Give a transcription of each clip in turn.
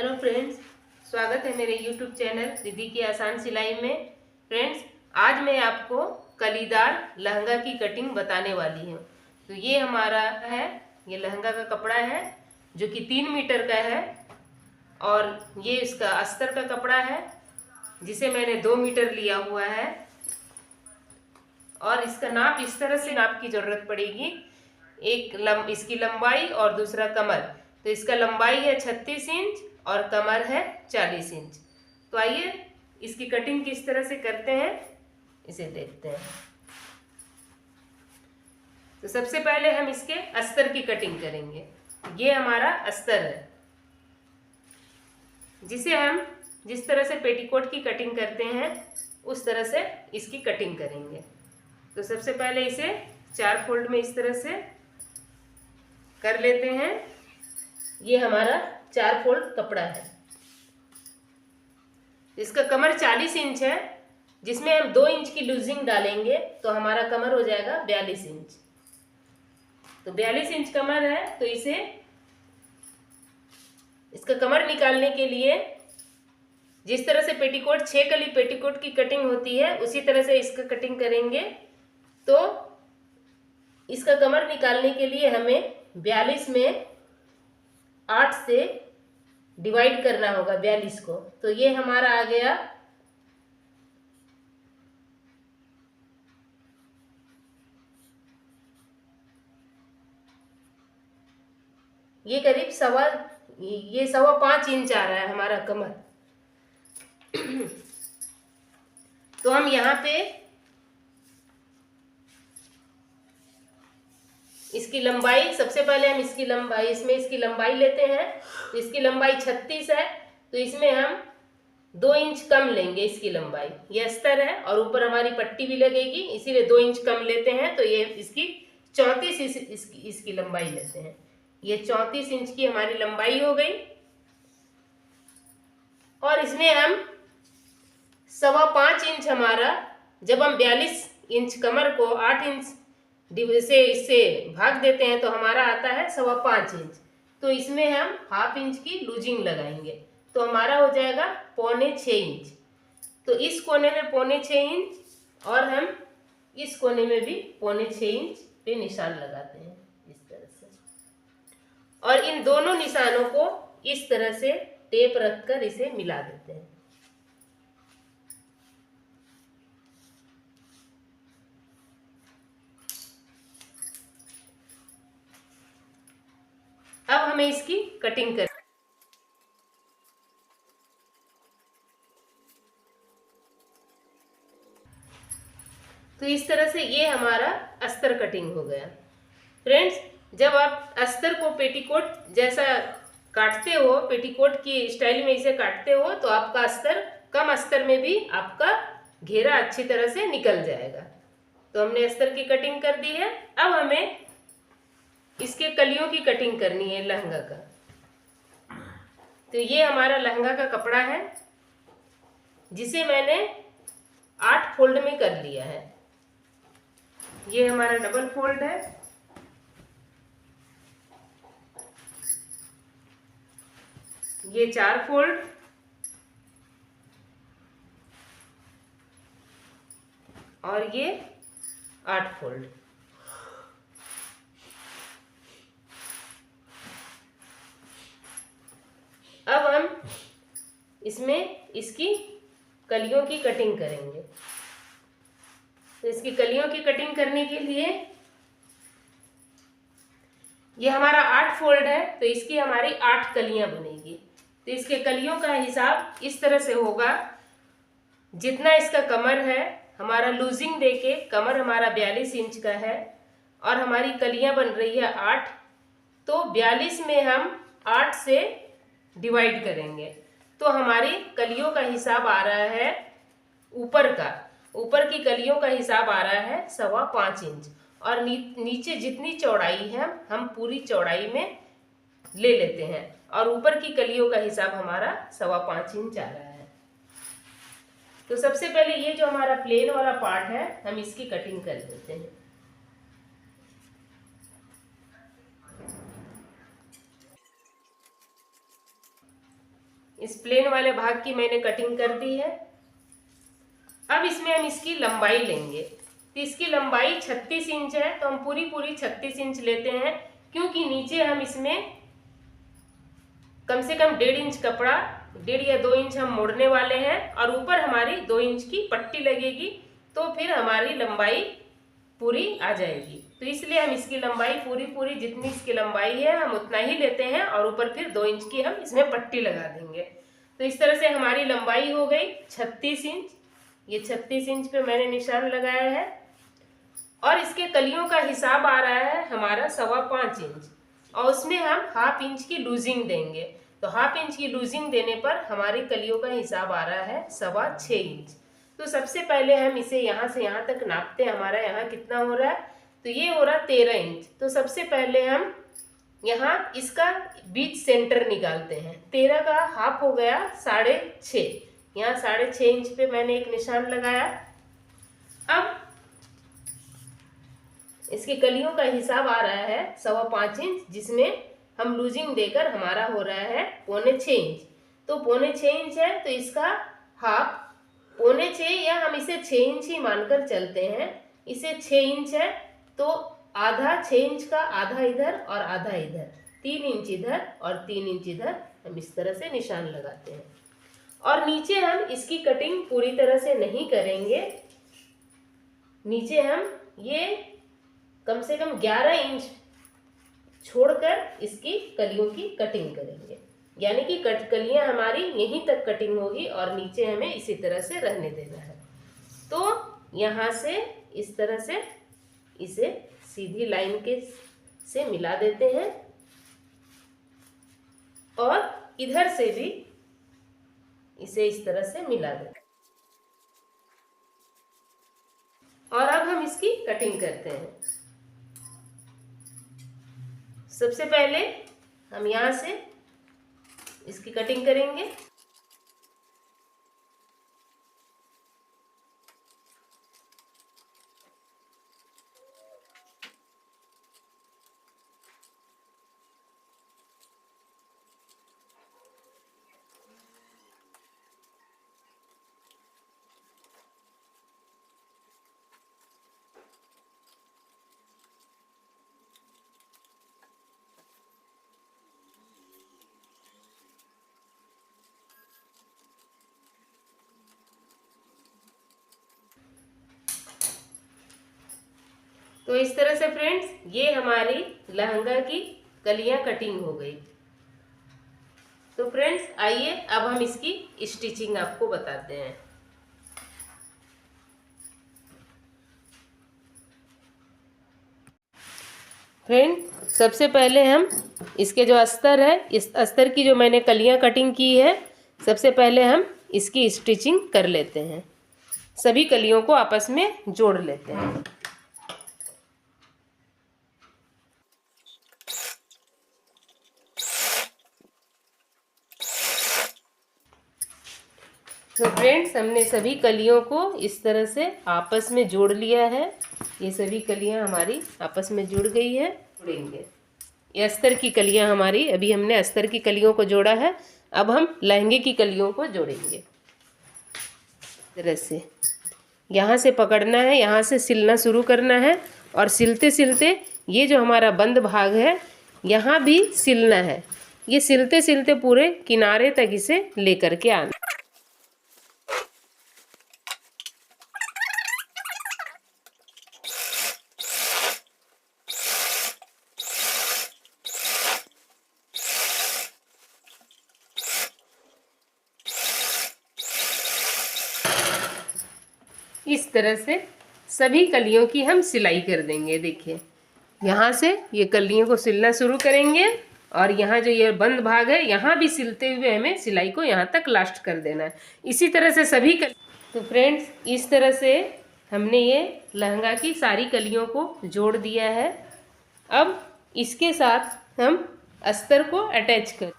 Hello friends, स्वागत है मेरे यूट्यूब चैनल दीदी की आसान सिलाई में। फ्रेंड्स, आज मैं आपको कलीदार लहंगा की कटिंग बताने वाली हूँ। तो ये हमारा है, ये लहंगा का कपड़ा है जो कि 3 मीटर का है और ये इसका अस्तर का कपड़ा है जिसे मैंने 2 मीटर लिया हुआ है। और इसका नाप इस तरह से नाप की जरूरत पड़ेगी, इसकी लंबाई और दूसरा कमर। तो इसका लंबाई है 36 इंच और कमर है 40 इंच। तो आइए इसकी कटिंग किस तरह से करते हैं इसे देखते हैं। तो सबसे पहले हम इसके अस्तर की कटिंग करेंगे। ये हमारा अस्तर है जिसे हम जिस तरह से पेटीकोट की कटिंग करते हैं उस तरह से इसकी कटिंग करेंगे। तो सबसे पहले इसे 4 फोल्ड में इस तरह से कर लेते हैं। ये हमारा 4 फोल्ड कपड़ा है। इसका कमर 40 इंच है जिसमें हम 2 इंच की लूजिंग डालेंगे तो हमारा कमर हो जाएगा 42 इंच। तो 42 इंच कमर है, तो इसका कमर निकालने के लिए जिस तरह से पेटीकोट 6 कली पेटीकोट की कटिंग होती है उसी तरह से इसका कटिंग करेंगे। तो इसका कमर निकालने के लिए हमें 42 में 8 से डिवाइड करना होगा 42 को। तो ये हमारा आ गया 5.25 इंच आ रहा है हमारा कमर। तो हम यहाँ पे इसकी लंबाई, सबसे पहले हम इसकी लंबाई लेते हैं। तो इसकी लंबाई 36 है, तो इसमें हम 2 इंच कम लेंगे इसकी लंबाई। ये अस्तर है और ऊपर हमारी पट्टी भी लगेगी, इसीलिए 2 इंच कम लेते हैं। तो ये इसकी 34 इसकी लंबाई लेते हैं। ये 34 इंच की हमारी लंबाई हो गई। और इसमें हम 5.25 इंच हमारा, जब हम 42 इंच कमर को 8 इंच से इससे भाग देते हैं तो हमारा आता है 5.25 इंच। तो इसमें हम ½ इंच की लूजिंग लगाएंगे तो हमारा हो जाएगा 6.25 इंच। तो इस कोने में 6.25 इंच और हम इस कोने में भी 6.25 इंच पे निशान लगाते हैं इस तरह से। और इन दोनों निशानों को इस तरह से टेप रखकर इसे मिला देते हैं। अब हमें इसकी कटिंग कर तो इस तरह से ये हमारा अस्तर कटिंग हो गया। फ्रेंड्स, जब आप अस्तर को पेटीकोट जैसा काटते हो, पेटीकोट की स्टाइल में इसे काटते हो, तो आपका अस्तर कम अस्तर में भी आपका घेरा अच्छी तरह से निकल जाएगा। तो हमने अस्तर की कटिंग कर दी है। अब हमें इसके कलियों की कटिंग करनी है लहंगा का। तो ये हमारा लहंगा का कपड़ा है जिसे मैंने 8 फोल्ड में कर लिया है। ये हमारा डबल फोल्ड है। ये 4 फोल्ड और ये 8 फोल्ड। अब हम इसमें इसकी कलियों की कटिंग करेंगे। तो इसकी कलियों की कटिंग करने के लिए ये हमारा 8 फोल्ड है, तो इसकी हमारी 8 कलियां बनेगी। तो इसके कलियों का हिसाब इस तरह से होगा, जितना इसका कमर है, हमारा लूजिंग देके कमर हमारा 42 इंच का है और हमारी कलियां बन रही है 8। तो 42 में हम 8 से डिवाइड करेंगे तो हमारी कलियों का हिसाब आ रहा है, ऊपर की कलियों का हिसाब आ रहा है 5.25 इंच। और नीचे जितनी चौड़ाई है हम पूरी चौड़ाई में ले लेते हैं और ऊपर की कलियों का हिसाब हमारा 5.25 इंच आ रहा है। तो सबसे पहले ये जो हमारा प्लेन वाला पार्ट है हम इसकी कटिंग कर देते हैं। इस प्लेन वाले भाग की मैंने कटिंग कर दी है। अब इसमें हम इसकी लंबाई लेंगे। तो इसकी लंबाई 36 इंच है, तो हम पूरी 36 इंच लेते हैं, क्योंकि नीचे हम इसमें कम से कम 1.5 इंच कपड़ा, 1.5 या 2 इंच हम मोड़ने वाले हैं, और ऊपर हमारी 2 इंच की पट्टी लगेगी, तो फिर हमारी लंबाई पूरी आ जाएगी। तो इसलिए हम इसकी लंबाई पूरी जितनी इसकी लंबाई है हम उतना ही लेते हैं, और ऊपर फिर 2 इंच की हम इसमें पट्टी लगा देंगे। तो इस तरह से हमारी लंबाई हो गई 36 इंच। ये 36 इंच पे मैंने निशान लगाया है, और इसके कलियों का हिसाब आ रहा है हमारा 5.25 इंच, और उसमें हम 1/2 इंच की लूजिंग देंगे। तो 1/2 इंच की लूजिंग देने पर हमारी कलियों का हिसाब आ रहा है 6.25 इंच। तो सबसे पहले हम इसे यहाँ से यहाँ तक नापते हैं, हमारा यहाँ कितना हो रहा है, तो ये हो रहा 13 इंच। तो सबसे पहले हम यहाँ इसका बीच सेंटर निकालते हैं। 13 का हाफ हो गया 6.5, यहाँ 6.5 इंच पे मैंने एक निशान लगाया। अब इसकी कलियों का हिसाब आ रहा है 5.25 इंच, जिसमें हम लूजिंग देकर हमारा हो रहा है 6.25 इंच। तो 6.25 इंच है, तो इसका हाफ 6.25, या हम इसे 6 इंच ही मानकर चलते हैं। इसे 6 इंच है, तो आधा 6 इंच का आधा इधर और आधा इधर, 3 इंच इधर और 3 इंच इधर, हम इस तरह से निशान लगाते हैं। और नीचे हम इसकी कटिंग पूरी तरह से नहीं करेंगे, नीचे हम ये कम से कम 11 इंच छोड़कर इसकी कलियों की कटिंग करेंगे, यानी कि कलियां हमारी यहीं तक कटिंग होगी और नीचे हमें इसी तरह से रहने देना है। तो यहाँ से इस तरह से इसे सीधी लाइन के से मिला देते हैं, और इधर से भी इसे इस तरह से मिला देते हैं। और अब हम इसकी कटिंग करते हैं। सबसे पहले हम यहाँ से इसकी कटिंग करेंगे। तो इस तरह से फ्रेंड्स ये हमारी लहंगा की कलियां कटिंग हो गई। तो फ्रेंड्स आइए अब हम इसकी स्टिचिंग आपको बताते हैं। फ्रेंड सबसे पहले हम इसके जो अस्तर है, इस अस्तर की जो मैंने कलियां कटिंग की है, सबसे पहले हम इसकी स्टिचिंग कर लेते हैं। सभी कलियों को आपस में जोड़ लेते हैं। तो फ्रेंड्स हमने सभी कलियों को इस तरह से आपस में जोड़ लिया है। ये सभी कलियां हमारी आपस में जुड़ गई है। जोड़ेंगे ये अस्तर की कलियां हमारी, अभी हमने अस्तर की कलियों को जोड़ा है। अब हम लहंगे की कलियों को जोड़ेंगे। इस तरह से यहाँ से पकड़ना है, यहाँ से सिलना शुरू करना है, और सिलते सिलते ये जो हमारा बंद भाग है यहाँ भी सिलना है। ये सिलते सिलते पूरे किनारे तक इसे लेकर के आना। इस तरह से सभी कलियों की हम सिलाई कर देंगे। देखिए यहाँ से ये कलियों को सिलना शुरू करेंगे, और यहाँ जो ये बंद भाग है यहाँ भी सिलते हुए हमें सिलाई को यहाँ तक लास्ट कर देना है। इसी तरह से सभी तो फ्रेंड्स इस तरह से हमने ये लहंगा की सारी कलियों को जोड़ दिया है। अब इसके साथ हम अस्तर को अटैच कर,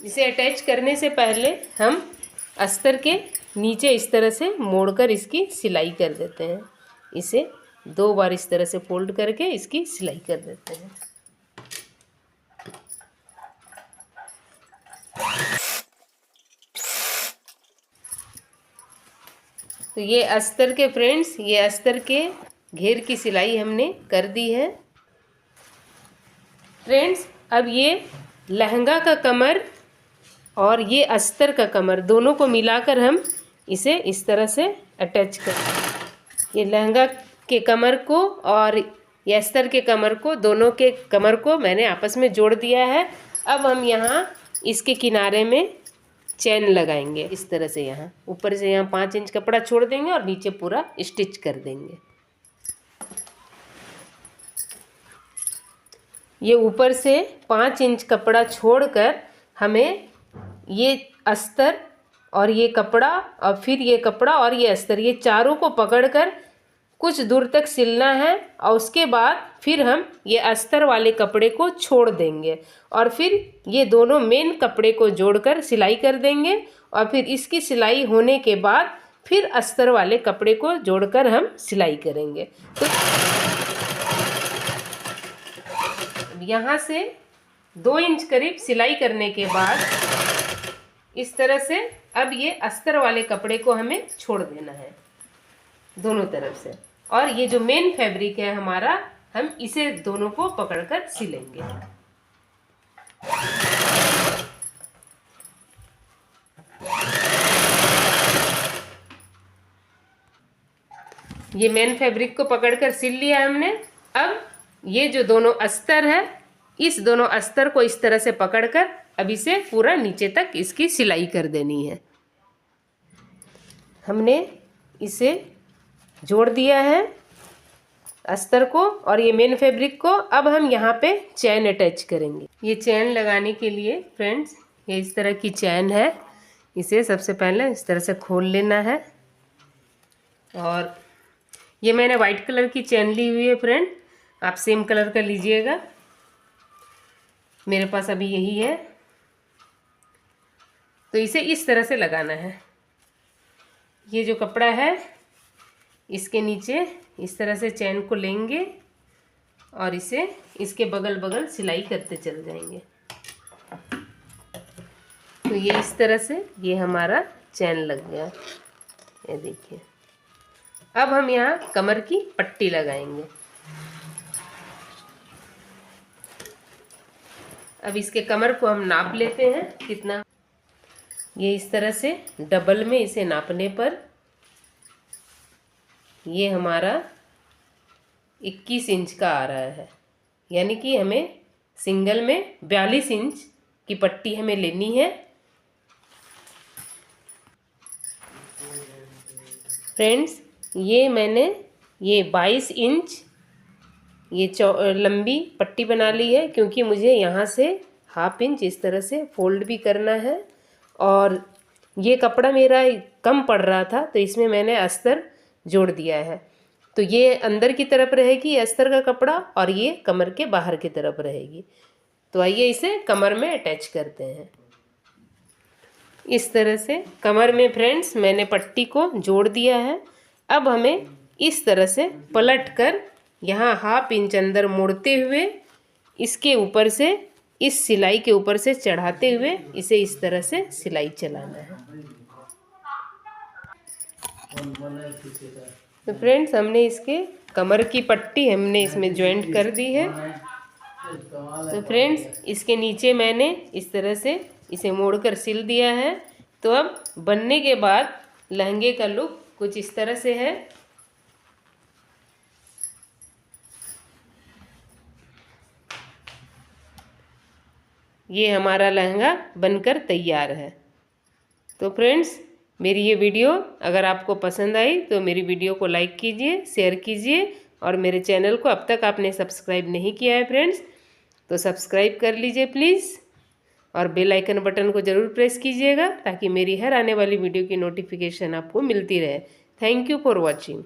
इसे अटैच करने से पहले हम अस्तर के नीचे इस तरह से मोड़कर इसकी सिलाई कर देते हैं। इसे 2 बार इस तरह से फोल्ड करके इसकी सिलाई कर देते हैं। तो ये अस्तर के फ्रेंड्स, ये अस्तर के घेर की सिलाई हमने कर दी है फ्रेंड्स। अब ये लहंगा का कमर और ये अस्तर का कमर दोनों को मिलाकर हम इसे इस तरह से अटैच कर, ये लहंगा के कमर को और ये अस्तर के कमर को, दोनों के कमर को मैंने आपस में जोड़ दिया है। अब हम यहाँ इसके किनारे में चैन लगाएंगे इस तरह से, यहाँ ऊपर से यहाँ 5 इंच कपड़ा छोड़ देंगे और नीचे पूरा स्टिच कर देंगे। ये ऊपर से 5 इंच कपड़ा छोड़कर हमें ये अस्तर और ये कपड़ा और फिर ये कपड़ा और ये अस्तर, ये चारों को पकड़कर कुछ दूर तक सिलना है और उसके बाद फिर हम ये अस्तर वाले कपड़े को छोड़ देंगे और फिर ये दोनों मेन कपड़े को जोड़कर सिलाई कर देंगे और फिर इसकी सिलाई होने के बाद फिर अस्तर वाले कपड़े को जोड़कर हम सिलाई करेंगे। तो यहाँ से 2 इंच करीब सिलाई करने के बाद इस तरह से अब ये अस्तर वाले कपड़े को हमें छोड़ देना है दोनों तरफ से, और ये जो मेन फैब्रिक है हमारा, हम इसे दोनों को पकड़कर सिलेंगे। ये मेन फैब्रिक को पकड़कर सिल लिया हमने। अब ये जो दोनों अस्तर है, इस दोनों अस्तर को इस तरह से पकड़कर अब इसे पूरा नीचे तक इसकी सिलाई कर देनी है। हमने इसे जोड़ दिया है अस्तर को और ये मेन फैब्रिक को। अब हम यहाँ पे चैन अटैच करेंगे। ये चैन लगाने के लिए फ्रेंड्स, ये इस तरह की चैन है, इसे सबसे पहले इस तरह से खोल लेना है। और ये मैंने वाइट कलर की चैन ली हुई है फ्रेंड, आप सेम कलर का लीजिएगा, मेरे पास अभी यही है। तो इसे इस तरह से लगाना है। ये जो कपड़ा है इसके नीचे इस तरह से चैन को लेंगे और इसे इसके बगल बगल सिलाई करते चल जाएंगे। तो ये इस तरह से ये हमारा चैन लग गया, ये देखिए। अब हम यहाँ कमर की पट्टी लगाएंगे। अब इसके कमर को हम नाप लेते हैं कितना। ये इस तरह से डबल में इसे नापने पर ये हमारा 21 इंच का आ रहा है, यानी कि हमें सिंगल में 42 इंच की पट्टी हमें लेनी है। फ्रेंड्स, ये मैंने ये 22 इंच ये लंबी पट्टी बना ली है, क्योंकि मुझे यहाँ से ½ इंच इस तरह से फोल्ड भी करना है। और ये कपड़ा मेरा कम पड़ रहा था तो इसमें मैंने अस्तर जोड़ दिया है। तो ये अंदर की तरफ रहेगी अस्तर का कपड़ा और ये कमर के बाहर की तरफ रहेगी। तो आइए इसे कमर में अटैच करते हैं। इस तरह से कमर में फ्रेंड्स मैंने पट्टी को जोड़ दिया है। अब हमें इस तरह से पलट कर यहाँ ½ इंच अंदर मोड़ते हुए इसके ऊपर से, इस सिलाई के ऊपर से चढ़ाते हुए इसे इस तरह से सिलाई चलाना है। तो फ्रेंड्स, हमने इसके कमर की पट्टी हमने इसमें ज्वाइंट कर दी है। तो फ्रेंड्स, इसके नीचे मैंने इस तरह से इसे मोड़कर सिल दिया है। तो अब बनने के बाद लहंगे का लुक कुछ इस तरह से है। ये हमारा लहंगा बनकर तैयार है। तो फ्रेंड्स, मेरी ये वीडियो अगर आपको पसंद आई तो मेरी वीडियो को लाइक कीजिए, शेयर कीजिए, और मेरे चैनल को अब तक आपने सब्सक्राइब नहीं किया है फ्रेंड्स तो सब्सक्राइब कर लीजिए प्लीज़, और बेल आइकन बटन को ज़रूर प्रेस कीजिएगा ताकि मेरी हर आने वाली वीडियो की नोटिफिकेशन आपको मिलती रहे। Thank you for watching.